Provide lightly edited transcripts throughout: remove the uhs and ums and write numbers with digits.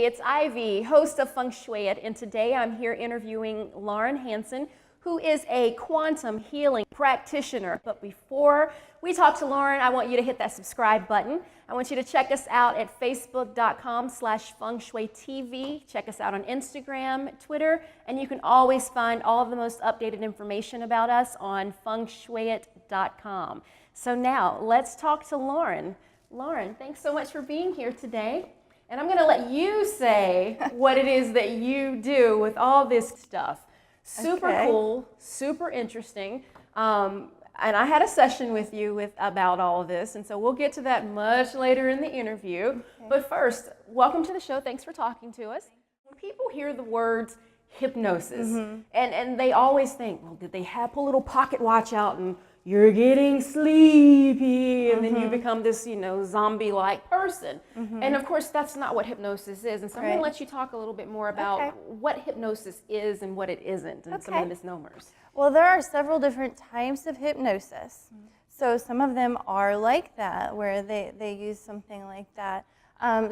Hey, it's Ivy, host of Feng Shui It, and today I'm here interviewing Lauren Hanson, who is a quantum healing practitioner. But before we talk to Lauren, I want you to hit that subscribe button. I want you to check us out at facebook.com/FengShuiTV. Check us out on Instagram, Twitter, and you can always find all of the most updated information about us on FengShuiIt.com. So now, let's talk to Lauren. Lauren, thanks so much for being here today. And I'm going to let you say what it is that you do with all this stuff. Super cool, super interesting. And I had a session with you about all of this, and so we'll get to that much later in the interview. Okay. But first, welcome to the show. Thanks for talking to us. When people hear the words hypnosis, and they always think, well, did they pull a little pocket watch out and you're getting sleepy, and then you become this, zombie-like person. And of course, that's not what hypnosis is. And so I'm going to let you talk a little bit more about what hypnosis is and what it isn't, and some of the misnomers. Well, there are several different types of hypnosis. So some of them are like that, where they use something like that.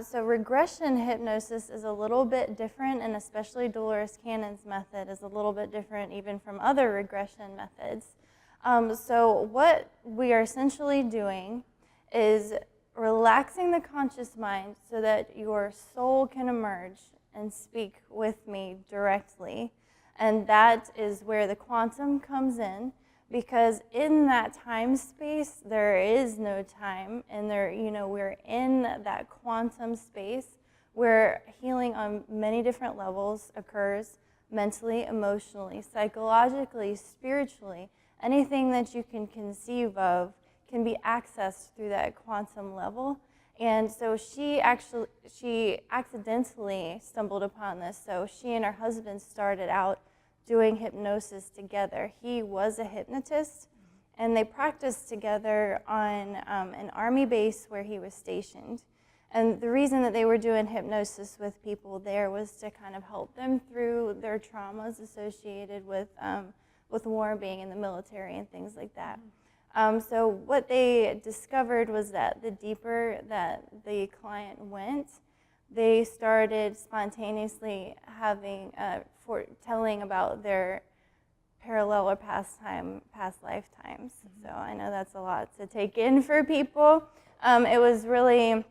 So regression hypnosis is a little bit different, and especially Dolores Cannon's method is a little bit different even from other regression methods. So what we are essentially doing is relaxing the conscious mind so that your soul can emerge and speak with me directly. And that is where the quantum comes in, because in that time space, there is no time, and we're in that quantum space where healing on many different levels occurs: mentally, emotionally, psychologically, spiritually. Anything that you can conceive of can be accessed through that quantum level. And so she accidentally stumbled upon this. So she and her husband started out doing hypnosis together. He was a hypnotist, and they practiced together on an army base where he was stationed. And the reason that they were doing hypnosis with people there was to kind of help them through their traumas associated with war, being in the military and things like that. So what they discovered was that the deeper that the client went, they started spontaneously telling about their parallel or past lifetimes. So I know that's a lot to take in for people. It was really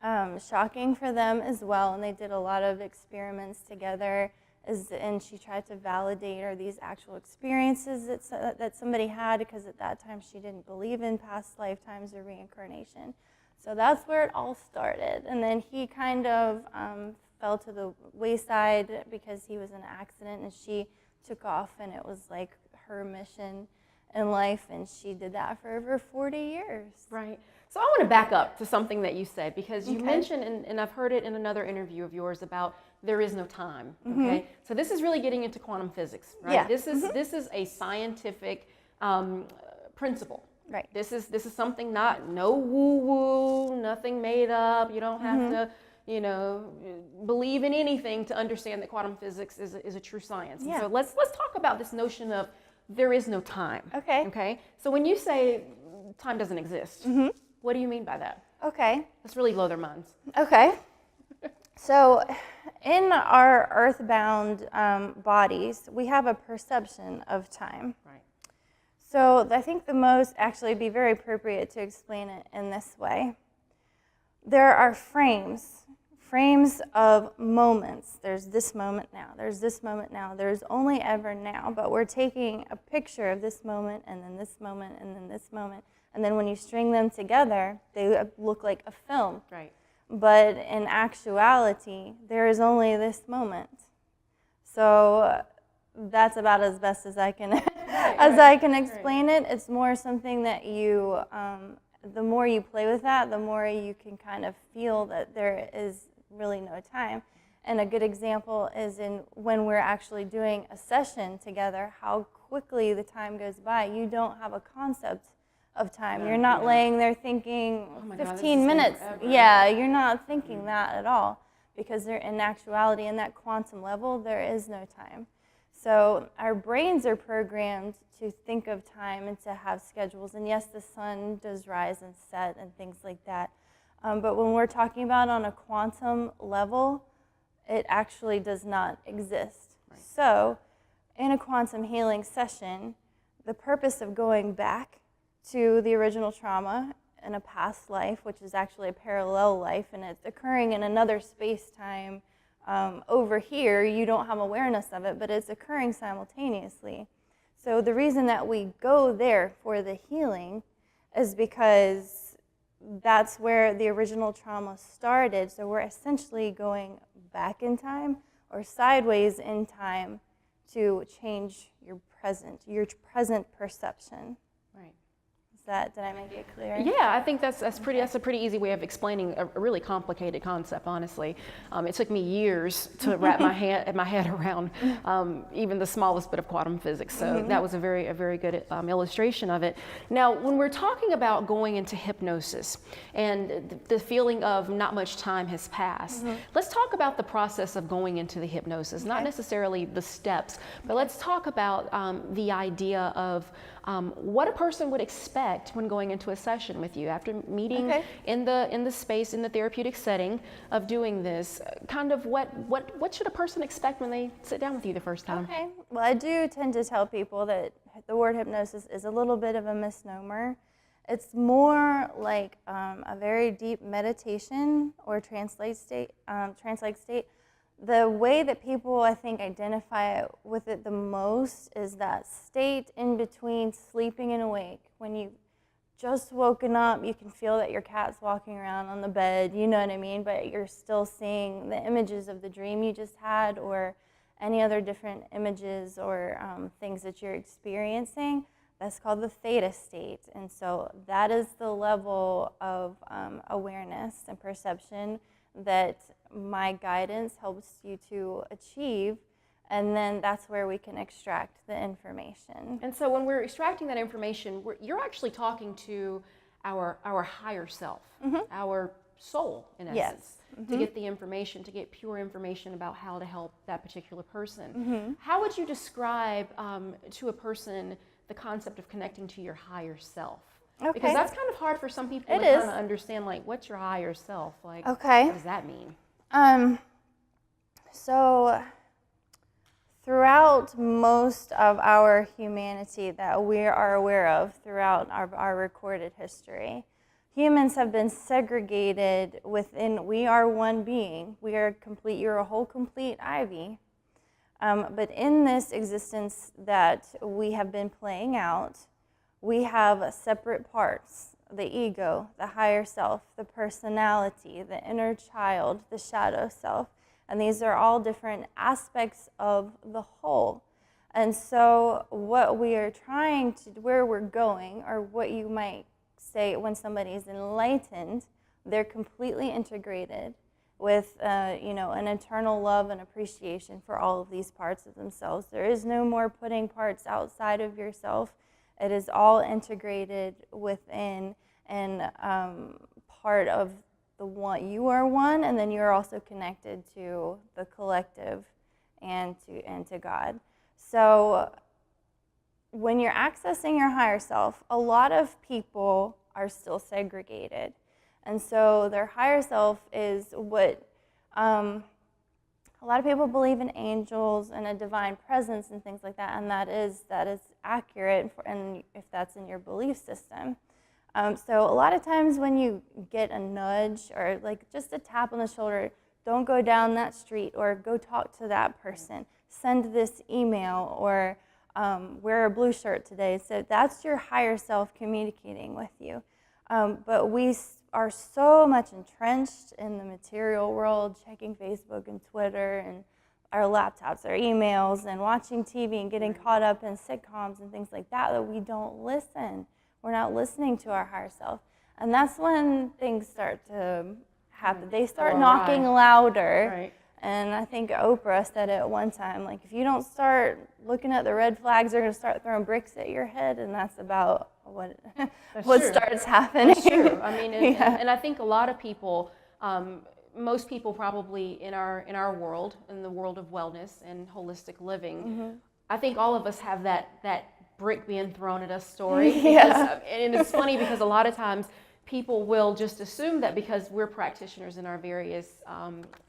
shocking for them as well, and they did a lot of experiments together. And she tried to validate these actual experiences that somebody had, because at that time she didn't believe in past lifetimes or reincarnation. So that's where it all started. And then he kind of fell to the wayside because he was in an accident, and she took off, and it was like her mission in life, and she did that for over 40 years. Right. So I want to back up to something that you said, because you mentioned, and I've heard it in another interview of yours, about there is no time. Okay. So this is really getting into quantum physics, right? Yeah. This is a scientific principle. Right. This is something no woo-woo, nothing made up. You don't have to, believe in anything to understand that quantum physics is a true science. Yeah. So let's talk about this notion of there is no time. Okay. Okay. So when you say time doesn't exist, what do you mean by that? Okay. Let's really blow their minds. Okay. So in our earthbound bodies, we have a perception of time. Right. So I think it'd be very appropriate to explain it in this way. There are frames of moments. There's this moment now, there's this moment now, there's only ever now, but we're taking a picture of this moment, and then this moment, and then this moment, and then when you string them together, they look like a film. Right. But in actuality, there is only this moment. So that's about as best as I can I can explain it. It's more something that you, the more you play with that, the more you can kind of feel that there is really no time. And a good example is when we're actually doing a session together, how quickly the time goes by. You don't have a concept of time. You're not laying there thinking 15 minutes. Yeah, you're not thinking that at all, because in actuality, in that quantum level, there is no time. So our brains are programmed to think of time and to have schedules. And yes, the sun does rise and set and things like that. But when we're talking about on a quantum level, it actually does not exist. Right. So in a quantum healing session, the purpose of going back to the original trauma in a past life, which is actually a parallel life, and it's occurring in another space-time over here, you don't have awareness of it, but it's occurring simultaneously. So the reason that we go there for the healing is because that's where the original trauma started. So we're essentially going back in time or sideways in time to change your present perception. Right. Did I make it clear? Yeah, I think that's a pretty easy way of explaining a really complicated concept, honestly. It took me years to wrap my head around even the smallest bit of quantum physics, so that was a very good illustration of it. Now, when we're talking about going into hypnosis and the feeling of not much time has passed, let's talk about the process of going into the hypnosis, not necessarily the steps, but let's talk about the idea of what a person would expect when going into a session with you after meeting in the space, in the therapeutic setting of doing this. Kind of what should a person expect when they sit down with you the first time? Okay. Well, I do tend to tell people that the word hypnosis is a little bit of a misnomer. It's more like a very deep meditation or trance-like state. The way that people, I think, identify with it the most is that state in between sleeping and awake. When you've just woken up, you can feel that your cat's walking around on the bed, you know what I mean? But you're still seeing the images of the dream you just had or any other different images or things that you're experiencing. That's called the theta state. And so that is the level of awareness and perception that my guidance helps you to achieve, and then that's where we can extract the information. And so when we're extracting that information, you're actually talking to our higher self, our soul, in essence, to get the information, to get pure information about how to help that particular person. How would you describe to a person the concept of connecting to your higher self? Okay. Because that's kind of hard for some people to kind of understand, like, what's your higher self? Like, what does that mean? So throughout most of our humanity that we are aware of throughout our recorded history, humans have been segregated within, we are one being. We are complete, you're a whole complete Ivy. But in this existence that we have been playing out, we have separate parts: the ego, the higher self, the personality, the inner child, the shadow self. And these are all different aspects of the whole. And so what we are trying to, where we're going, or what you might say when somebody is enlightened, they're completely integrated with an eternal love and appreciation for all of these parts of themselves. There is no more putting parts outside of yourself. It is all integrated within and part of the one. You are one, and then you're also connected to the collective and to God. So when you're accessing your higher self, a lot of people are still segregated. And so their higher self is what a lot of people believe in angels and a divine presence and things like that, and that is accurate, and if that's in your belief system. So a lot of times when you get a nudge or like just a tap on the shoulder, don't go down that street or go talk to that person, send this email, or wear a blue shirt today. So that's your higher self communicating with you. But we are so much entrenched in the material world, checking Facebook and Twitter and our laptops, our emails, and watching TV and getting caught up in sitcoms and things like that, that we don't listen. We're not listening to our higher self. And that's when things start to happen. They start knocking louder. Right. And I think Oprah said it at one time, like, if you don't start looking at the red flags, they're going to start throwing bricks at your head, and that's about what starts happening. That's true. I mean, and I think a lot of people, most people probably in our world, in the world of wellness and holistic living, I think all of us have that brick being thrown at us story. Because, and it's funny because a lot of times people will just assume that because we're practitioners in our various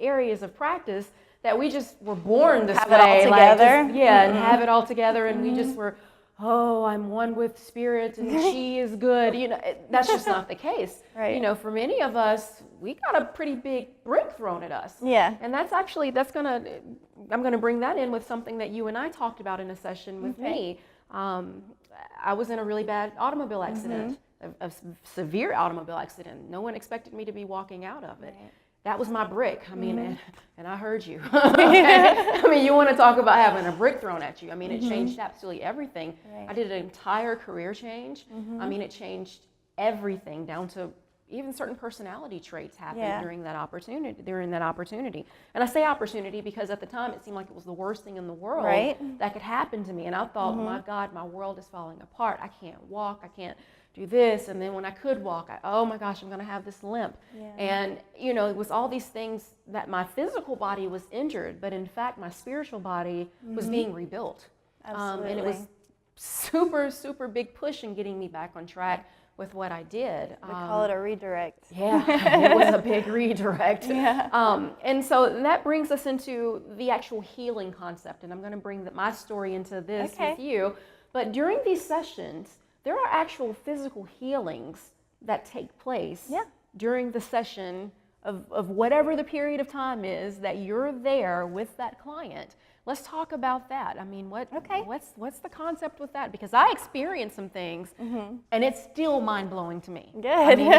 areas of practice, that we just were born this have way. it all together. And have it all together, and we just were, oh, I'm one with spirit and she is good. You know, that's just not the case. Right. You know, for many of us, we got a pretty big brick thrown at us. Yeah. And I'm gonna bring that in with something that you and I talked about in a session with me. I was in a really bad automobile accident, a severe automobile accident. No one expected me to be walking out of it. Right. That was my brick. I mean, and I heard you. I mean, you want to talk about having a brick thrown at you. I mean, it changed absolutely everything. Right. I did an entire career change. I mean, it changed everything down to even certain personality traits happened during that opportunity. And I say opportunity because at the time it seemed like it was the worst thing in the world that could happen to me. And I thought, my God, my world is falling apart. I can't walk. I can't do this. And then when I could walk, oh my gosh, I'm going to have this limp. Yeah. And, you know, it was all these things that my physical body was injured, but in fact, my spiritual body was being rebuilt. Absolutely. And it was super, super big push in getting me back on track with what I did. We call it a redirect. Yeah, it was a big redirect. And so that brings us into the actual healing concept. And I'm going to bring my story into this with you. But during these sessions, there are actual physical healings that take place during the session of whatever the period of time is that you're there with that client. Let's talk about that. I mean, what's the concept with that? Because I experienced some things, and it's still mind-blowing to me. Good. I mean,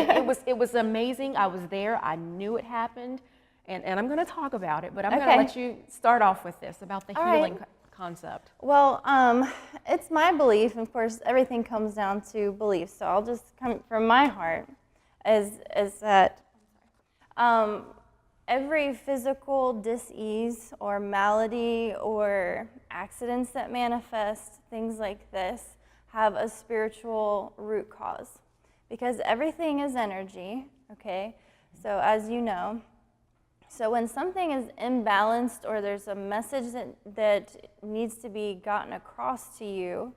it was amazing. I was there. I knew it happened, and I'm going to talk about it. But I'm going to let you start off with this about the healing concept. Well, it's my belief. Of course, everything comes down to belief. So I'll just come from my heart, is that every physical dis-ease or malady or accidents that manifest, things like this, have a spiritual root cause. Because everything is energy, okay? So as you know, so when something is imbalanced or there's a message that needs to be gotten across to you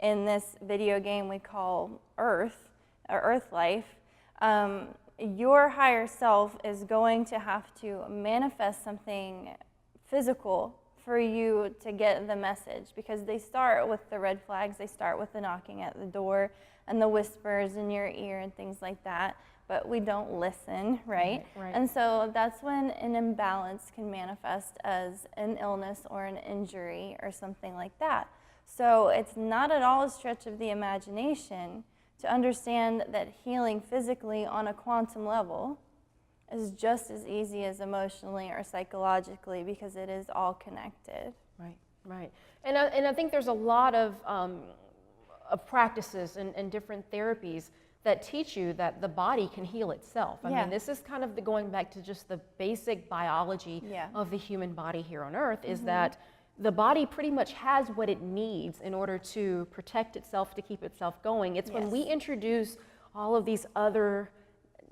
in this video game we call Earth, or Earth life, your higher self is going to have to manifest something physical for you to get the message, because they start with the red flags, they start with the knocking at the door and the whispers in your ear and things like that, but we don't listen, right? And so that's when an imbalance can manifest as an illness or an injury or something like that. So it's not at all a stretch of the imagination to understand that healing physically on a quantum level is just as easy as emotionally or psychologically, because it is all connected. Right. And I think there's a lot of practices and different therapies that teach you that the body can heal itself. I mean, this is kind of going back to just the basic biology of the human body here on Earth, is that the body pretty much has what it needs in order to protect itself, to keep itself going. It's when we introduce all of these other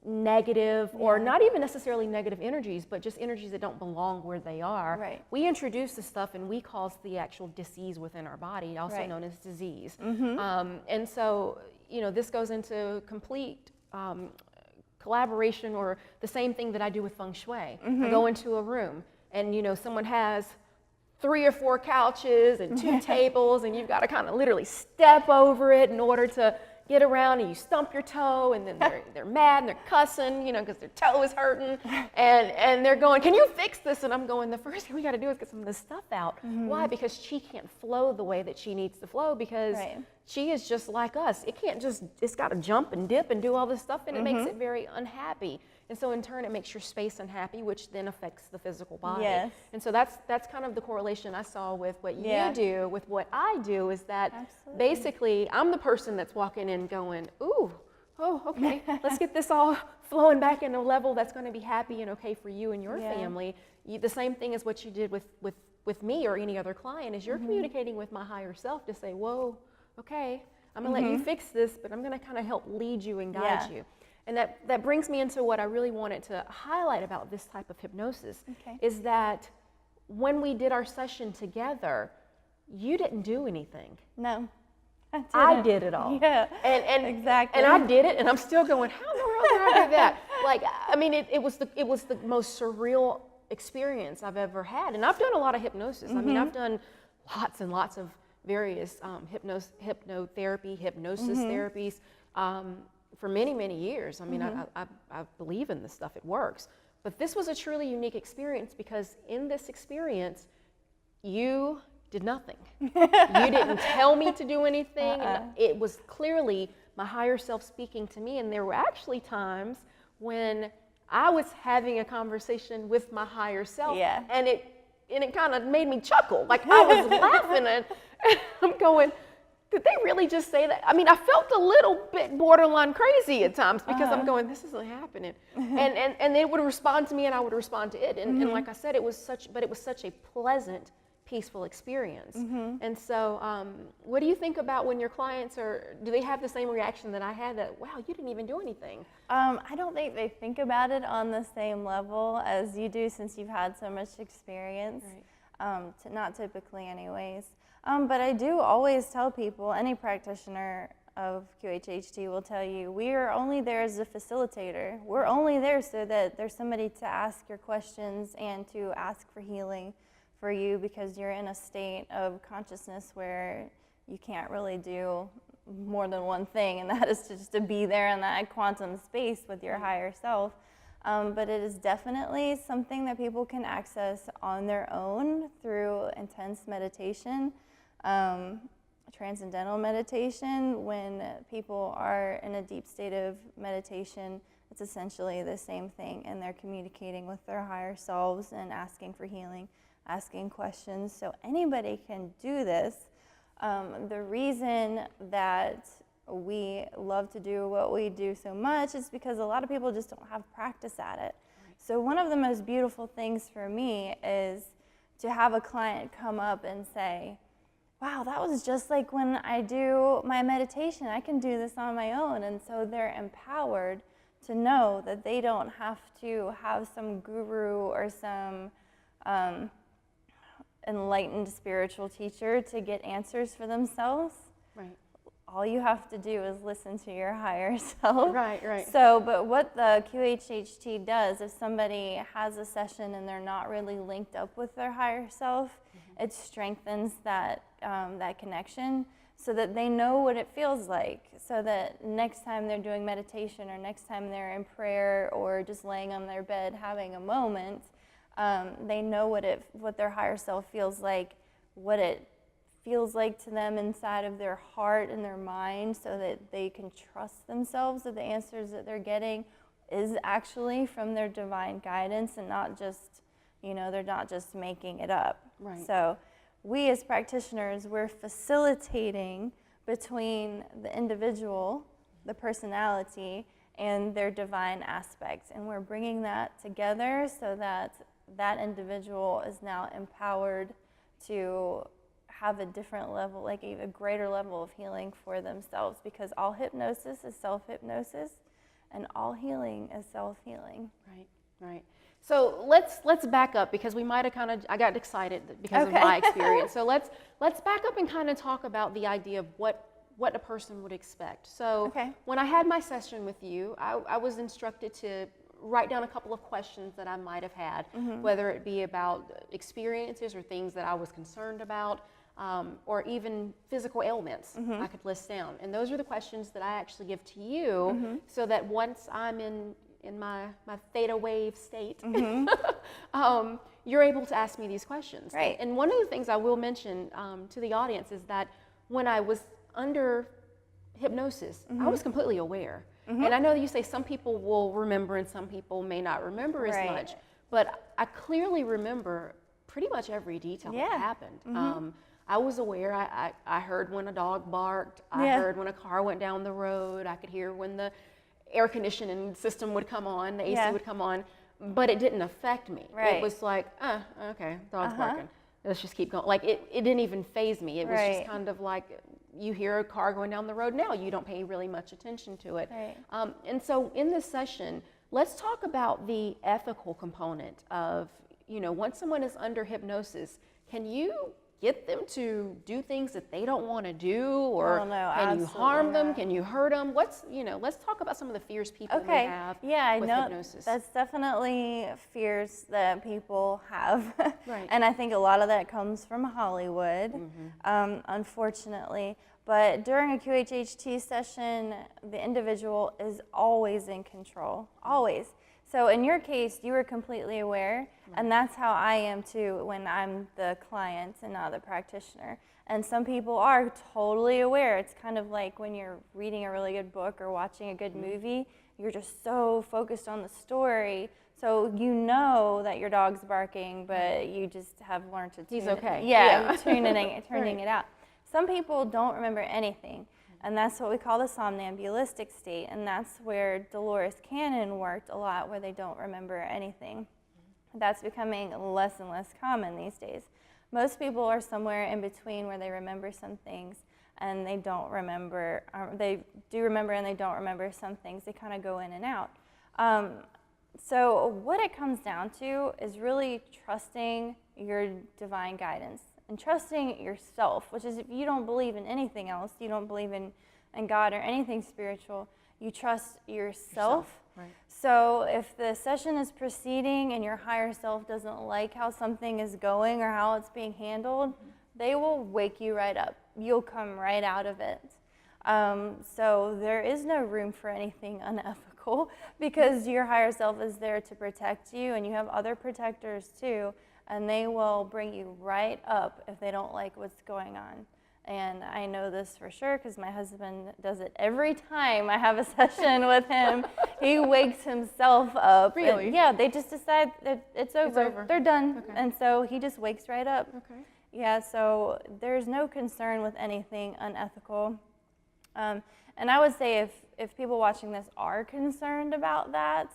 negative, or not even necessarily negative energies, but just energies that don't belong where they are. We introduce this stuff and we cause the actual disease within our body, also known as disease. And so, you know, this goes into complete collaboration, or the same thing that I do with Feng Shui. I go into a room and, you know, someone has 3 or 4 couches and 2 tables, and you've got to kind of literally step over it in order to get around, and you stump your toe, and then they're mad and they're cussing, you know, because their toe is hurting, and they're going, "Can you fix this?" And I'm going, the first thing we got to do is get some of this stuff out. Why? Because chi can't flow the way that chi needs to flow, because chi is just like us. It can't just, it's got to jump and dip and do all this stuff, and it makes it very unhappy. And so in turn, it makes your space unhappy, which then affects the physical body. And so that's kind of the correlation I saw with what you do, with what I do, is that basically I'm the person that's walking in going, ooh, oh, okay, let's get this all flowing back in a level that's going to be happy and okay for you and your family. The same thing as what you did with me or any other client, is you're communicating with my higher self to say, whoa, okay, I'm going to let you fix this, but I'm going to kind of help lead you and guide you. And that brings me into what I really wanted to highlight about this type of hypnosis, is that when we did our session together, you didn't do anything. No, I did it all. And exactly. And I did it, and I'm still going, how in the world did I do that? Like, I mean, it was the most surreal experience I've ever had. And I've done a lot of hypnosis. I mean, I've done lots and lots of various hypnotherapy, hypnosis therapies for many, many years. I mean, I believe in this stuff, it works. But this was a truly unique experience because in this experience, you did nothing. You didn't tell me to do anything. And it was clearly my higher self speaking to me. And there were actually times when I was having a conversation with my higher self, and it kind of made me chuckle. Like I was laughing, and I'm going, did they really just say that? I mean, I felt a little bit borderline crazy at times because I'm going, this isn't happening. And they would respond to me, and I would respond to it. And like I said, it was such a pleasant, peaceful experience. And so what do you think about when your clients do they have the same reaction that I had, that, wow, you didn't even do anything? I don't think they think about it on the same level as you do, since you've had so much experience. Not typically anyways. But I do always tell people, any practitioner of QHHT will tell you, we are only there as a facilitator. We're only there so that there's somebody to ask your questions and to ask for healing for you, because you're in a state of consciousness where you can't really do more than one thing, and that is just to be there in that quantum space with your higher self. But it is definitely something that people can access on their own through intense meditation, transcendental meditation. When people are in a deep state of meditation, it's essentially the same thing, and they're communicating with their higher selves and asking for healing, asking questions. So anybody can do this. The reason that we love to do what we do so much is because a lot of people just don't have practice at it. So one of the most beautiful things for me is to have a client come up and say, wow, that was just like when I do my meditation. I can do this on my own. And so they're empowered to know that they don't have to have some guru or some enlightened spiritual teacher to get answers for themselves. Right. All you have to do is listen to your higher self. Right. So, but what the QHHT does, if somebody has a session and they're not really linked up with their higher self, it strengthens that that connection, so that they know what it feels like, so that next time they're doing meditation, or next time they're in prayer, or just laying on their bed having a moment, they know what their higher self feels like, what it feels like to them inside of their heart and their mind, so that they can trust themselves that the answers that they're getting is actually from their divine guidance, and not just, they're not just making it up. Right. So we as practitioners, we're facilitating between the individual, the personality, and their divine aspects, and we're bringing that together so that that individual is now empowered to have a different level, like a greater level of healing for themselves, because all hypnosis is self-hypnosis, and all healing is self-healing. Right. So let's back up, because we might have I got excited because of my experience. So let's back up and kind of talk about the idea of what a person would expect. So when I had my session with you, I was instructed to write down a couple of questions that I might have had, whether it be about experiences or things that I was concerned about, or even physical ailments I could list down. And those are the questions that I actually give to you, so that once I'm in my theta wave state, you're able to ask me these questions. Right. And one of the things I will mention to the audience is that when I was under hypnosis, I was completely aware. And I know that you say some people will remember and some people may not remember as much, but I clearly remember pretty much every detail that happened. I was aware. I heard when a dog barked. I heard when a car went down the road. I could hear when the air conditioning system would come on, the AC would come on, but it didn't affect me. It was like, okay, dog's barking. Let's just keep going. Like it didn't even faze me. It was just kind of like, you hear a car going down the road now, you don't pay really much attention to it. And so in this session, let's talk about the ethical component of, once someone is under hypnosis, can you get them to do things that they don't want to do, or Oh, no, can you harm them? not. Can you hurt them? Let's talk about some of the fears people may have I with know hypnosis. that's definitely fears that people have. Right. And I think a lot of that comes from Hollywood, unfortunately. But during a QHHT session, the individual is always in control, always. So in your case, you were completely aware, and that's how I am too when I'm the client and not the practitioner. And some people are totally aware. It's kind of like when you're reading a really good book or watching a good movie, you're just so focused on the story. So you know that your dog's barking, but you just have learned to tune He's okay. turning it out. Some people don't remember anything. And that's what we call the somnambulistic state, and that's where Dolores Cannon worked a lot, where they don't remember anything. That's becoming less and less common these days. Most people are somewhere in between where they remember some things and they don't remember, they do remember and they don't remember some things. They kind of go in and out. So what it comes down to is really trusting your divine guidance and trusting yourself, which is if you don't believe in anything else, you don't believe in God or anything spiritual, you trust yourself. Right. So if the session is proceeding and your higher self doesn't like how something is going or how it's being handled, they will wake you right up. You'll come right out of it. So there is no room for anything unethical because your higher self is there to protect you, and you have other protectors too, and they will bring you right up if they don't like what's going on. And I know this for sure because my husband does it every time I have a session with him. He wakes himself up. Really? Yeah, they just decide that it's over. They're done. Okay. And so he just wakes right up. Okay. Yeah, so there's no concern with anything unethical. And I would say if people watching this are concerned about that,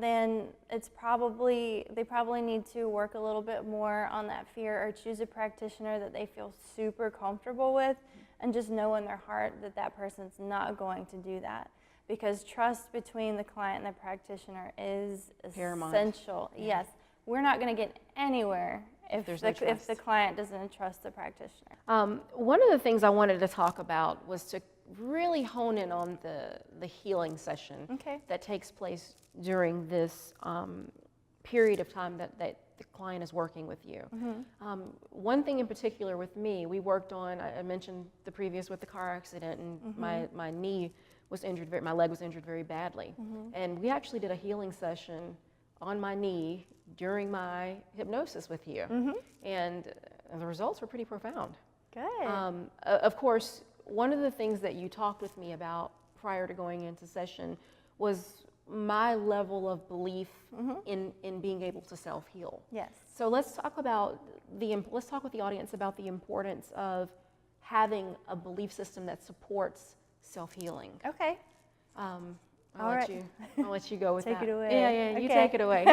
then they probably need to work a little bit more on that fear, or choose a practitioner that they feel super comfortable with, and just know in their heart that that person's not going to do that. Because trust between the client and the practitioner is Paramount. Essential. Yeah. Yes, we're not going to get anywhere if the client doesn't trust the practitioner. One of the things I wanted to talk about was to really hone in on the healing session that takes place during this period of time that the client is working with you. One thing in particular with me, we worked on, I mentioned the previous with the car accident, and my knee was injured, my leg was injured very badly. And we actually did a healing session on my knee during my hypnosis with you. And the results were pretty profound. Good. Of course, one of the things that you talked with me about prior to going into session was my level of belief in being able to self-heal. Yes. So let's talk with the audience about the importance of having a belief system that supports self-healing. Okay. I'll let you go with that. Take it away. Yeah, you Okay. take it away.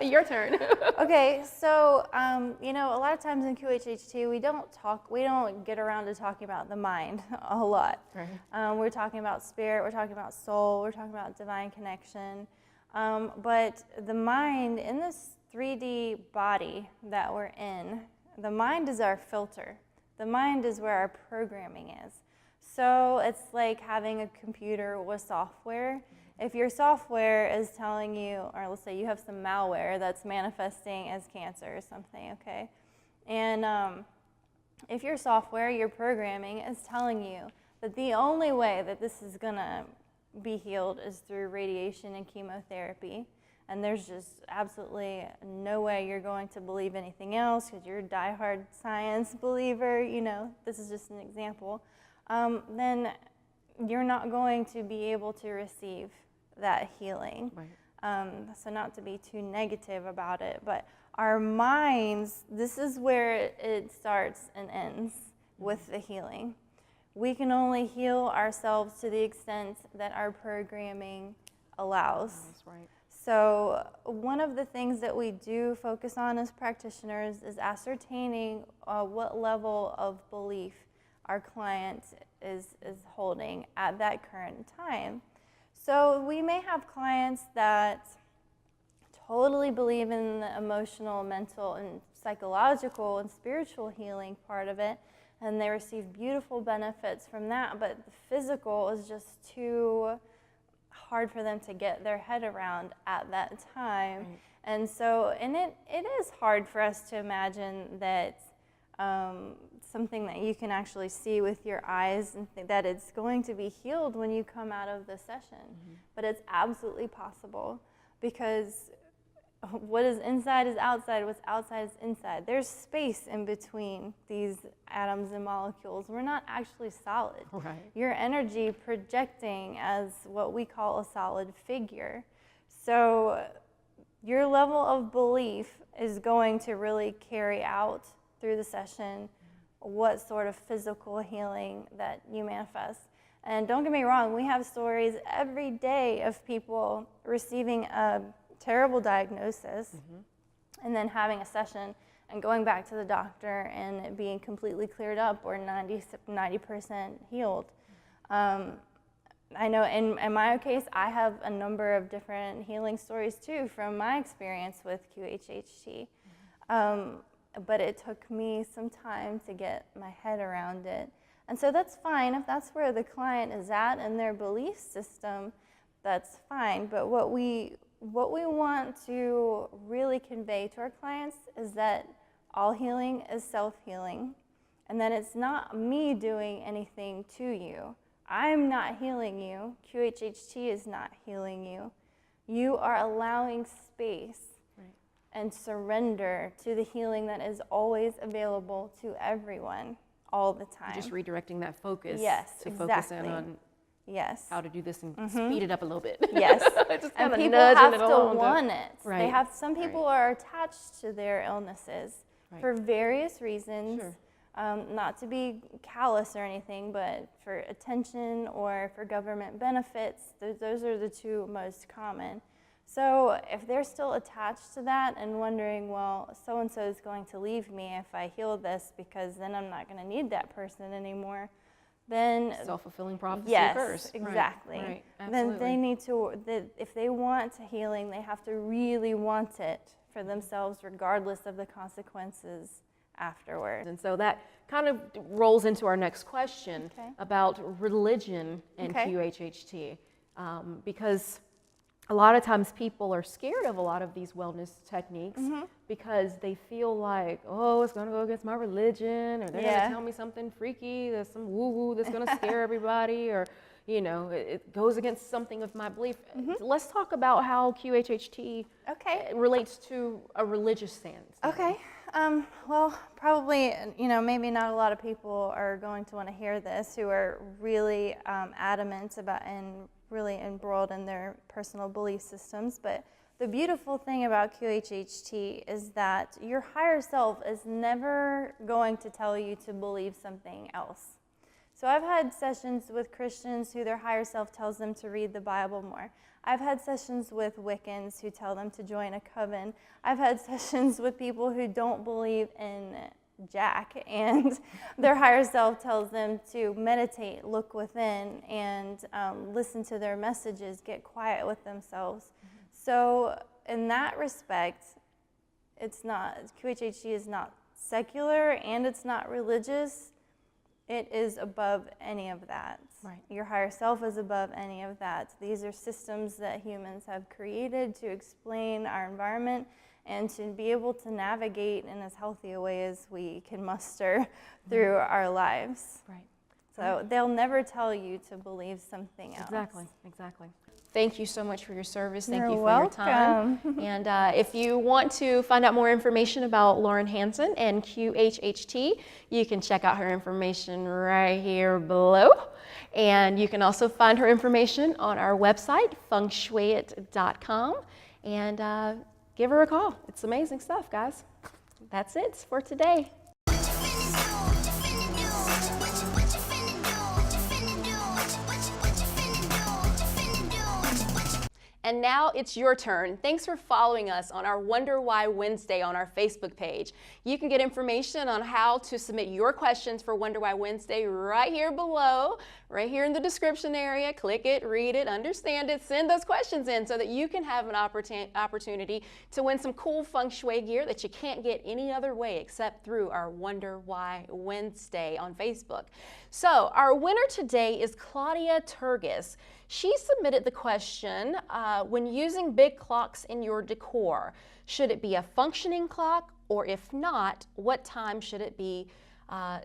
Your turn. Okay, so a lot of times in QHHT we don't get around to talking about the mind a lot. Right. We're talking about spirit, we're talking about soul, we're talking about divine connection. But the mind, in this 3D body that we're in, the mind is our filter. The mind is where our programming is. So it's like having a computer with software. If your software is telling you, or let's say you have some malware that's manifesting as cancer or something, okay? And if your software, your programming is telling you that the only way that this is gonna be healed is through radiation and chemotherapy, and there's just absolutely no way you're going to believe anything else because you're a diehard science believer, this is just an example, then you're not going to be able to receive that healing. Right. So not to be too negative about it, but our minds, this is where it starts and ends with the healing. We can only heal ourselves to the extent that our programming allows. That's right. So one of the things that we do focus on as practitioners is ascertaining what level of belief our client is holding at that current time. So we may have clients that totally believe in the emotional, mental, and psychological and spiritual healing part of it, and they receive beautiful benefits from that, but the physical is just too hard for them to get their head around at that time. Right. And so, and it is hard for us to imagine that something that you can actually see with your eyes and think that it's going to be healed when you come out of the session. But it's absolutely possible, because what is inside is outside, what's outside is inside. There's space in between these atoms and molecules. We're not actually solid. Right. Your energy projecting as what we call a solid figure. So your level of belief is going to really carry out through the session what sort of physical healing that you manifest. And don't get me wrong, we have stories every day of people receiving a terrible diagnosis and then having a session and going back to the doctor and it being completely cleared up or 90% healed. I know in my case, I have a number of different healing stories too from my experience with QHHT. But it took me some time to get my head around it. And so that's fine if that's where the client is at in their belief system, that's fine. But what we want to really convey to our clients is that all healing is self-healing, and that it's not me doing anything to you. I'm not healing you. QHHT is not healing you. You are allowing space and surrender to the healing that is always available to everyone all the time. Just redirecting that focus to exactly. focus in on how to do this and speed it up a little bit. Yes. Just And kinda people nudging have it to along want it. Right. They have, some people are attached to their illnesses for various reasons. Sure. Not to be callous or anything, but for attention or for government benefits, those are the two most common. So if they're still attached to that and wondering, well, so-and-so is going to leave me if I heal this because then I'm not going to need that person anymore, then self-fulfilling prophecy occurs. Yes, exactly. Right. Then they need to, if they want healing, they have to really want it for themselves regardless of the consequences afterward. And so that kind of rolls into our next question about religion and QHHT, because a lot of times people are scared of a lot of these wellness techniques because they feel like, oh, it's going to go against my religion, or they're going to tell me something freaky, there's some woo-woo that's going to scare everybody, or, you know, it goes against something of my belief. Let's talk about how QHHT relates to a religious stance. Okay. Well, probably, you know, maybe not a lot of people are going to want to hear this who are really adamant about and really embroiled in their personal belief systems. But the beautiful thing about QHHT is that your higher self is never going to tell you to believe something else. So I've had sessions with Christians who their higher self tells them to read the Bible more. I've had sessions with Wiccans who tell them to join a coven. I've had sessions with people who don't believe in Jack, and their higher self tells them to meditate, look within, and listen to their messages, get quiet with themselves. So in that respect, it's not, QHHT is not secular and it's not religious. It is above any of that. Right. Your higher self is above any of that. These are systems that humans have created to explain our environment and to be able to navigate in as healthy a way as we can muster through our lives. Right. So they'll never tell you to believe something else. Exactly. Thank you so much for your service. Thank You're you for welcome. your time. And if you want to find out more information about Lauren Hanson and QHHT, you can check out her information right here below. And you can also find her information on our website, FengShuiIt.com. And give her a call. It's amazing stuff, guys. That's it for today. And now it's your turn. Thanks for following us on our Wonder Why Wednesday on our Facebook page. You can get information on how to submit your questions for Wonder Why Wednesday right here below, right here in the description area. Click it, read it, understand it, send those questions in so that you can have an opportunity to win some cool Feng Shui gear that you can't get any other way except through our Wonder Why Wednesday on Facebook. So our winner today is Claudia Turgis. She submitted the question, when using big clocks in your decor, should it be a functioning clock, or if not, what time should it be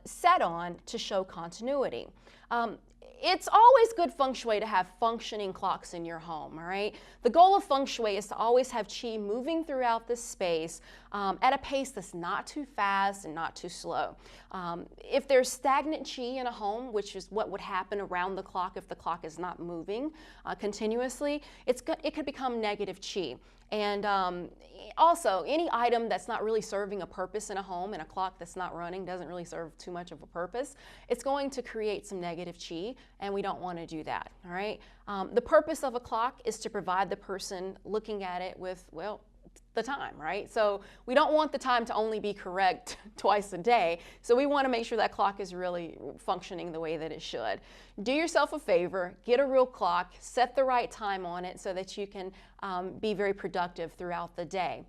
set on to show continuity? It's always good Feng Shui to have functioning clocks in your home, all right? The goal of Feng Shui is to always have Qi moving throughout the space at a pace that's not too fast and not too slow. If there's stagnant Qi in a home, which is what would happen around the clock if the clock is not moving continuously, it could become negative Qi. And also, any item that's not really serving a purpose in a home, and a clock that's not running doesn't really serve too much of a purpose, it's going to create some negative Qi, and we don't want to do that, all right? The purpose of a clock is to provide the person looking at it with, well, the time, right? So we don't want the time to only be correct twice a day. So we want to make sure that clock is really functioning the way that it should. Do yourself a favor, get a real clock, set the right time on it so that you can be very productive throughout the day.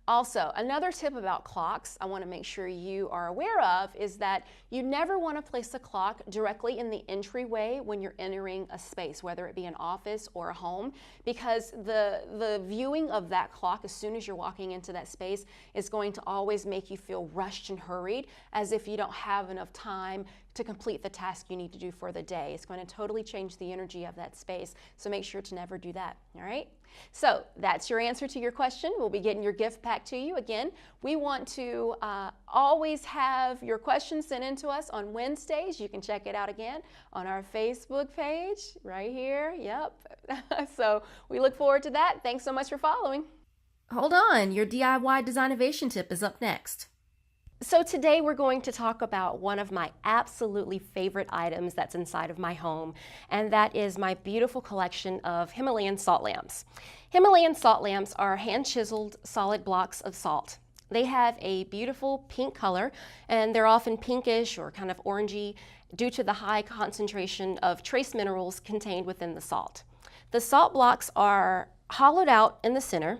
Also, another tip about clocks I want to make sure you are aware of is that you never want to place a clock directly in the entryway when you're entering a space, whether it be an office or a home, because the viewing of that clock as soon as you're walking into that space is going to always make you feel rushed and hurried, as if you don't have enough time to complete the task you need to do for the day. It's going to totally change the energy of that space, so make sure to never do that, all right? So that's your answer to your question. We'll be getting your gift pack to you. Again, we want to always have your questions sent in to us on Wednesdays. You can check it out again on our Facebook page right here. Yep. So we look forward to that. Thanks so much for following. Hold on, your DIY Designovation tip is up next. So today we're going to talk about one of my absolutely favorite items that's inside of my home, and that is my beautiful collection of Himalayan salt lamps. Himalayan salt lamps are hand-chiseled solid blocks of salt. They have a beautiful pink color, and they're often pinkish or kind of orangey due to the high concentration of trace minerals contained within the salt. The salt blocks are hollowed out in the center,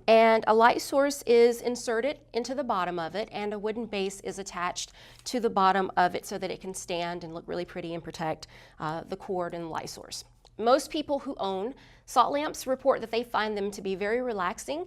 and a light source is inserted into the bottom of it, and a wooden base is attached to the bottom of it so that it can stand and look really pretty and protect the cord and the light source. Most people who own salt lamps report that they find them to be very relaxing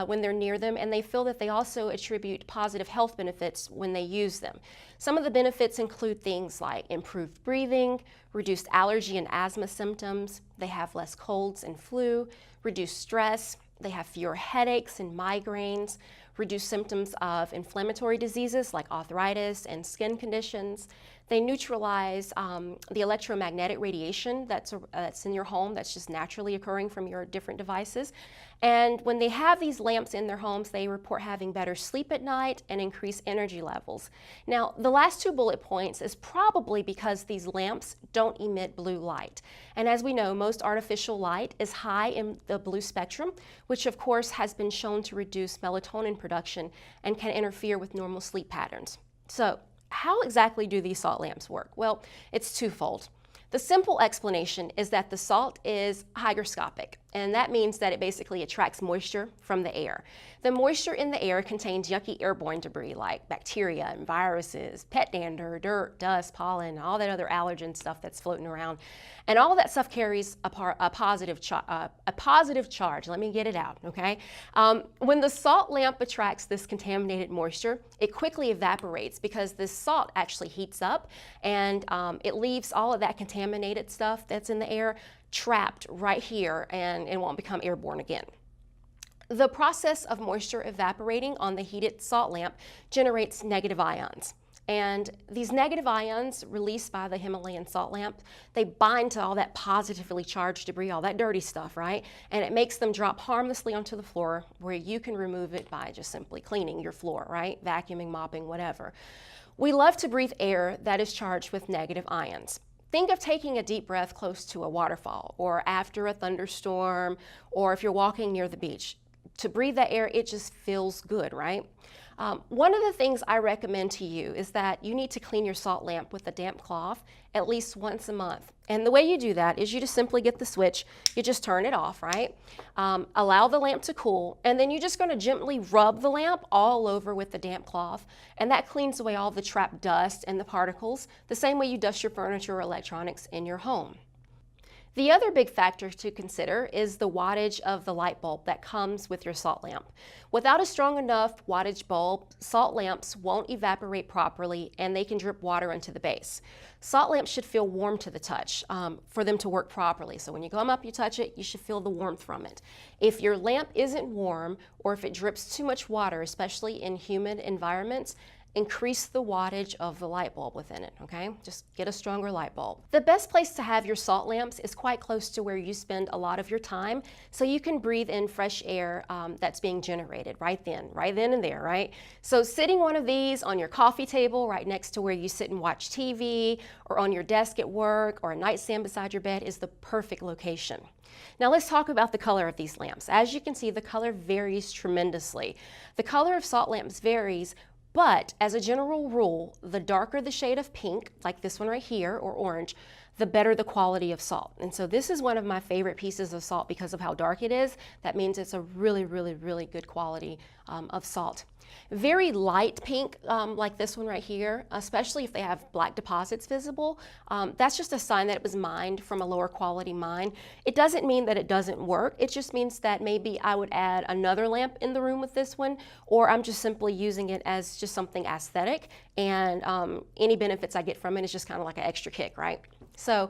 when they're near them, and they feel that they also attribute positive health benefits when they use them. Some of the benefits include things like improved breathing, reduced allergy and asthma symptoms, they have less colds and flu, reduced stress, they have fewer headaches and migraines, reduced symptoms of inflammatory diseases like arthritis and skin conditions. They neutralize the electromagnetic radiation that's in your home that's just naturally occurring from your different devices. And when they have these lamps in their homes, they report having better sleep at night and increased energy levels. Now, the last two bullet points is probably because these lamps don't emit blue light. And as we know, most artificial light is high in the blue spectrum, which of course has been shown to reduce melatonin production and can interfere with normal sleep patterns. So, how exactly do these salt lamps work? Well, it's twofold. The simple explanation is that the salt is hygroscopic, and that means that it basically attracts moisture from the air. The moisture in the air contains yucky airborne debris like bacteria and viruses, pet dander, dirt, dust, pollen, all that other allergen stuff that's floating around. And all that stuff carries a positive charge. Let me get it out, okay? When the salt lamp attracts this contaminated moisture, it quickly evaporates because this salt actually heats up, and it leaves all of that contaminated stuff that's in the air trapped right here, and it won't become airborne again. The process of moisture evaporating on the heated salt lamp generates negative ions. And these negative ions released by the Himalayan salt lamp, they bind to all that positively charged debris, all that dirty stuff, right? And it makes them drop harmlessly onto the floor, where you can remove it by just simply cleaning your floor, right? Vacuuming, mopping, whatever. We love to breathe air that is charged with negative ions. think of taking a deep breath close to a waterfall or after a thunderstorm, or if you're walking near the beach. To breathe that air, it just feels good, right? One of the things I recommend to you is that you need to clean your salt lamp with a damp cloth at least once a month. And the way you do that is you just simply get the switch, you just turn it off, right? Allow the lamp to cool, and then you're just going to gently rub the lamp all over with the damp cloth, and that cleans away all the trapped dust and the particles, the same way you dust your furniture or electronics in your home. The other big factor to consider is the wattage of the light bulb that comes with your salt lamp. Without a strong enough wattage bulb, salt lamps won't evaporate properly and they can drip water into the base. Salt lamps should feel warm to the touch for them to work properly. So when you come up, you touch it, you should feel the warmth from it. If your lamp isn't warm or if it drips too much water, especially in humid environments, increase the wattage of the light bulb within it, okay? Just get a stronger light bulb. The best place to have your salt lamps is quite close to where you spend a lot of your time, so you can breathe in fresh air that's being generated right then and there, right? So sitting one of these on your coffee table right next to where you sit and watch TV, or on your desk at work, or a nightstand beside your bed is the perfect location. Now let's talk about the color of these lamps. As you can see, the color varies tremendously. The color of salt lamps varies, but as a general rule, the darker the shade of pink, like this one right here, or orange, the better the quality of salt. And so this is one of my favorite pieces of salt because of how dark it is. That means it's a really, really, really good quality of salt. Very light pink, like this one right here, especially if they have black deposits visible, that's just a sign that it was mined from a lower quality mine. It doesn't mean that it doesn't work. It just means that maybe I would add another lamp in the room with this one, or I'm just simply using it as just something aesthetic, and any benefits I get from it is just kind of like an extra kick, right? So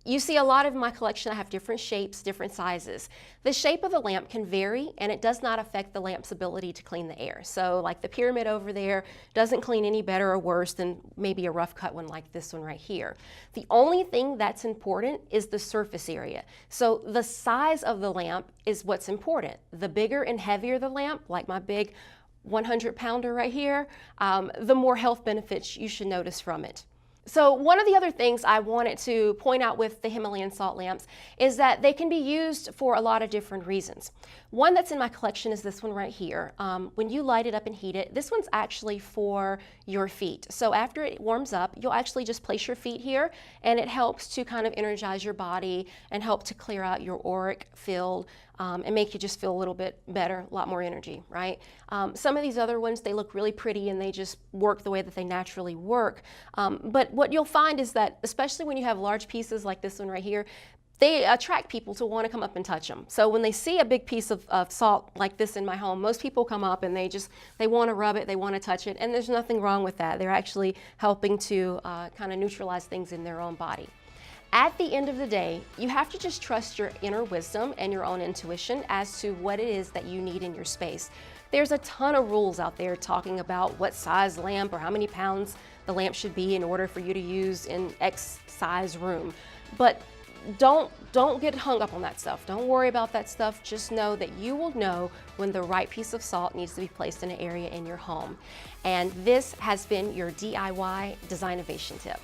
you see a lot of my collection, I have different shapes, different sizes. The shape of the lamp can vary, and it does not affect the lamp's ability to clean the air. So like the pyramid over there doesn't clean any better or worse than maybe a rough cut one like this one right here. The only thing that's important is the surface area. So the size of the lamp is what's important. The bigger and heavier the lamp, like my big 100-pounder right here, the more health benefits you should notice from it. So one of the other things I wanted to point out with the Himalayan salt lamps is that they can be used for a lot of different reasons. One that's in my collection is this one right here. When you light it up and heat it, this one's actually for your feet. So after it warms up, you'll actually just place your feet here, and it helps to kind of energize your body and help to clear out your auric field and make you just feel a little bit better, a lot more energy, right? Some of these other ones, they look really pretty and they just work the way that they naturally work. But what you'll find is that, especially when you have large pieces like this one right here, they attract people to want to come up and touch them. So when they see a big piece of salt like this in my home, most people come up and they want to rub it, they want to touch it, and there's nothing wrong with that. They're actually helping to kind of neutralize things in their own body. At the end of the day, you have to just trust your inner wisdom and your own intuition as to what it is that you need in your space. There's a ton of rules out there talking about what size lamp or how many pounds the lamp should be in order for you to use in X size room. But don't get hung up on that stuff. Don't worry about that stuff. Just know that you will know when the right piece of salt needs to be placed in an area in your home. And this has been your DIY Designovation tip.